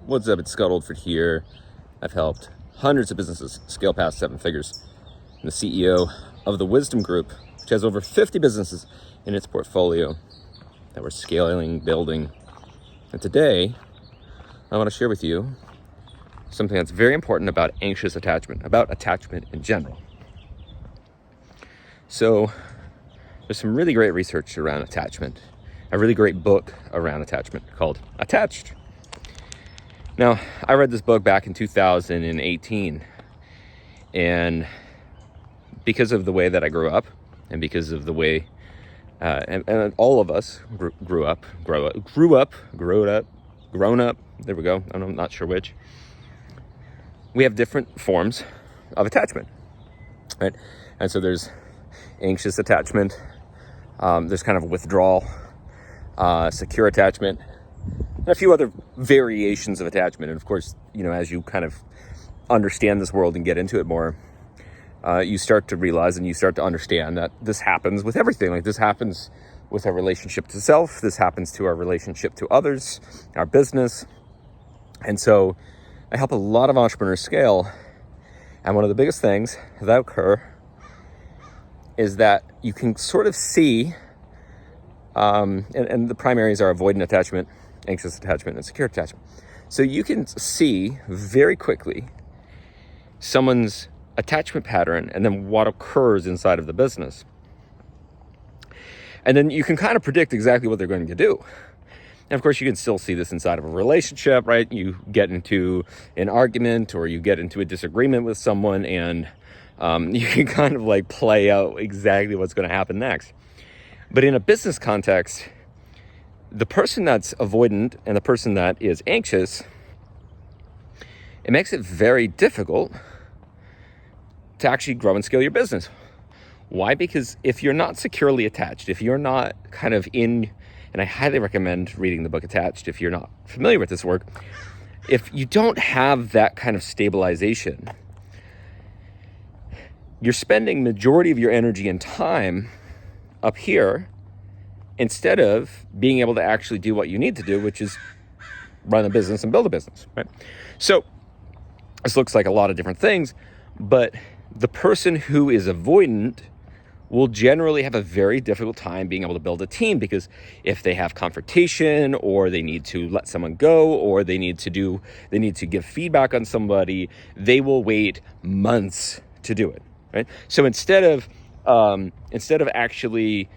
What's up? It's Scott Oldford here. I've helped hundreds of businesses scale past 7 figures. I'm the CEO of the Wisdom Group, which has over 50 businesses in its portfolio that we're scaling, building. And today, I want to share with you something that's very important about anxious attachment, about attachment in general. So, there's some really great research around attachment, a really great book around attachment called Attached. Now, I read this book back in 2018, and because of the way that I grew up, and because of the way, and all of us grown up, there we go, I'm not sure which, we have different forms of attachment, right? And so there's anxious attachment, there's kind of withdrawal, secure attachment, and a few other variations of attachment. And of course, as you kind of understand this world and get into it more, you start to realize and you start to understand that this happens with everything. Like, this happens with our relationship to self. This happens to our relationship to others, our business. And so I help a lot of entrepreneurs scale. And one of the biggest things that occur is that you can sort of see, and the primaries are avoidant attachment, anxious attachment, and secure attachment. So you can see very quickly someone's attachment pattern and then what occurs inside of the business. And then you can kind of predict exactly what they're going to do. And of course, you can still see this inside of a relationship, right? You get into an argument or you get into a disagreement with someone, and you can kind of like play out exactly what's going to happen next. But in a business context, the person that's avoidant and the person that is anxious, it makes it very difficult to actually grow and scale your business. Why? Because if you're not securely attached, if you're not kind of in, and I highly recommend reading the book Attached if you're not familiar with this work, if you don't have that kind of stabilization, you're spending majority of your energy and time up here instead of being able to actually do what you need to do, which is run a business and build a business, right? So this looks like a lot of different things, but the person who is avoidant will generally have a very difficult time being able to build a team, because if they have confrontation, or they need to let someone go, or they need to give feedback on somebody, they will wait months to do it, right? So instead of actually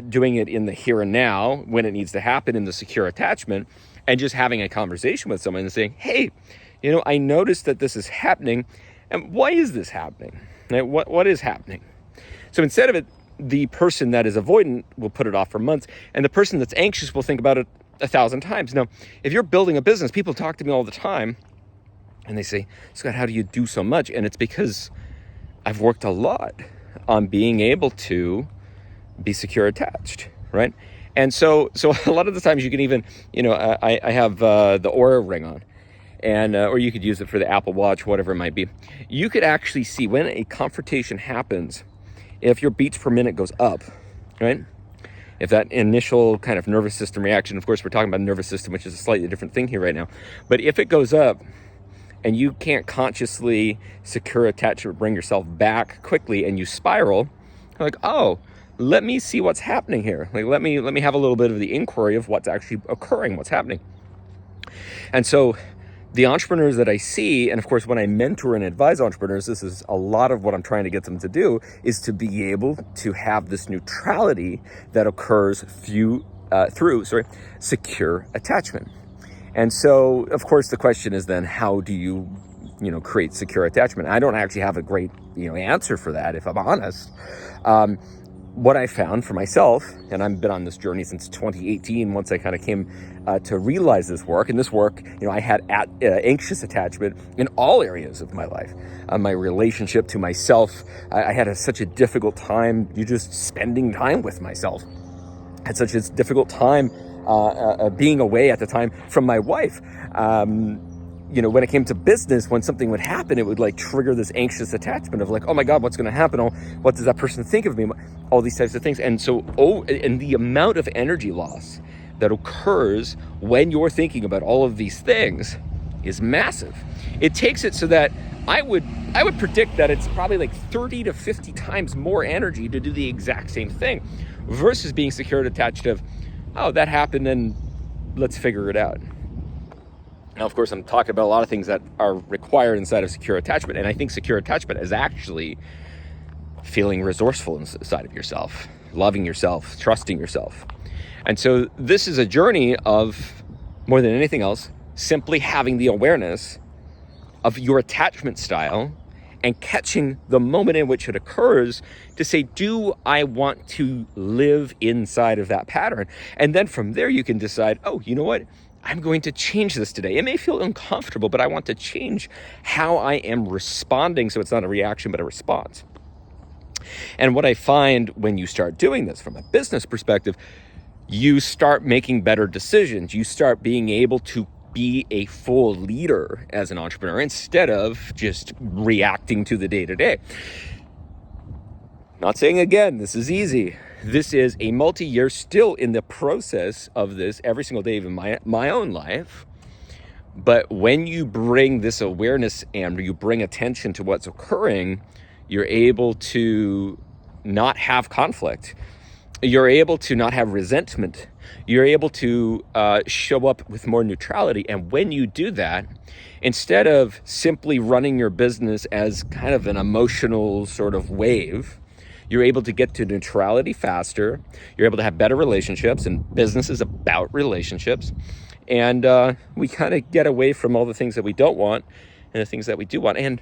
doing it in the here and now when it needs to happen in the secure attachment, and just having a conversation with someone and saying, hey, I noticed that this is happening, and why is this happening? Right? What is happening? So instead of it, the person that is avoidant will put it off for months, and the person that's anxious will think about it 1,000 times. Now, if you're building a business, people talk to me all the time, and they say, Scott, how do you do so much? And it's because I've worked a lot on being able to be secure attached, right? And so a lot of the times you can even, I have the Oura ring on, and or you could use it for the Apple Watch, whatever it might be. You could actually see when a confrontation happens, if your beats per minute goes up, right? If that initial kind of nervous system reaction, of course, we're talking about nervous system, which is a slightly different thing here right now. But if it goes up and you can't consciously secure attach or bring yourself back quickly, and you spiral, you're like, oh, let me see what's happening here. Like, let me have a little bit of the inquiry of what's actually occurring, what's happening. And so the entrepreneurs that I see, and of course, when I mentor and advise entrepreneurs, this is a lot of what I'm trying to get them to do, is to be able to have this neutrality that occurs through secure attachment. And so, of course, the question is then, how do you create secure attachment? I don't actually have a great, answer for that, if I'm honest. What I found for myself, and I've been on this journey since 2018, once I kind of came to realize this work, and this work, I had anxious attachment in all areas of my life. My relationship to myself, I had such a difficult time just spending time with myself. I had such a difficult time being away at the time from my wife. When it came to business, when something would happen, it would like trigger this anxious attachment of like, oh my God, what's going to happen? Oh, what does that person think of me? All these types of things. And so, and the amount of energy loss that occurs when you're thinking about all of these things is massive. It takes it so that I would predict that it's probably like 30 to 50 times more energy to do the exact same thing versus being secure attached of, oh, that happened and let's figure it out. Now, of course, I'm talking about a lot of things that are required inside of secure attachment, and I think secure attachment is actually feeling resourceful inside of yourself, loving yourself, trusting yourself. And so this is a journey of, more than anything else, simply having the awareness of your attachment style and catching the moment in which it occurs to say, do I want to live inside of that pattern? And then from there, you can decide, oh, you know what? I'm going to change this today. It may feel uncomfortable, but I want to change how I am responding so it's not a reaction, but a response. And what I find when you start doing this from a business perspective, you start making better decisions. You start being able to be a full leader as an entrepreneur instead of just reacting to the day-to-day. Not saying, again, this is easy. This is a multi-year, still in the process of this every single day of my own life. But when you bring this awareness and you bring attention to what's occurring, you're able to not have conflict. You're able to not have resentment. You're able to show up with more neutrality. And when you do that, instead of simply running your business as kind of an emotional sort of wave, you're able to get to neutrality faster. You're able to have better relationships, and business is about relationships. And we kind of get away from all the things that we don't want and the things that we do want. And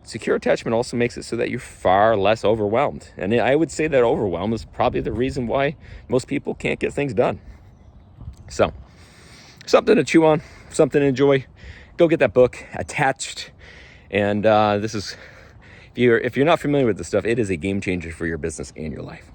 secure attachment also makes it so that you're far less overwhelmed. And I would say that overwhelm is probably the reason why most people can't get things done. So, something to chew on, something to enjoy. Go get that book, Attached. And this is, if you're not familiar with this stuff, it is a game changer for your business and your life.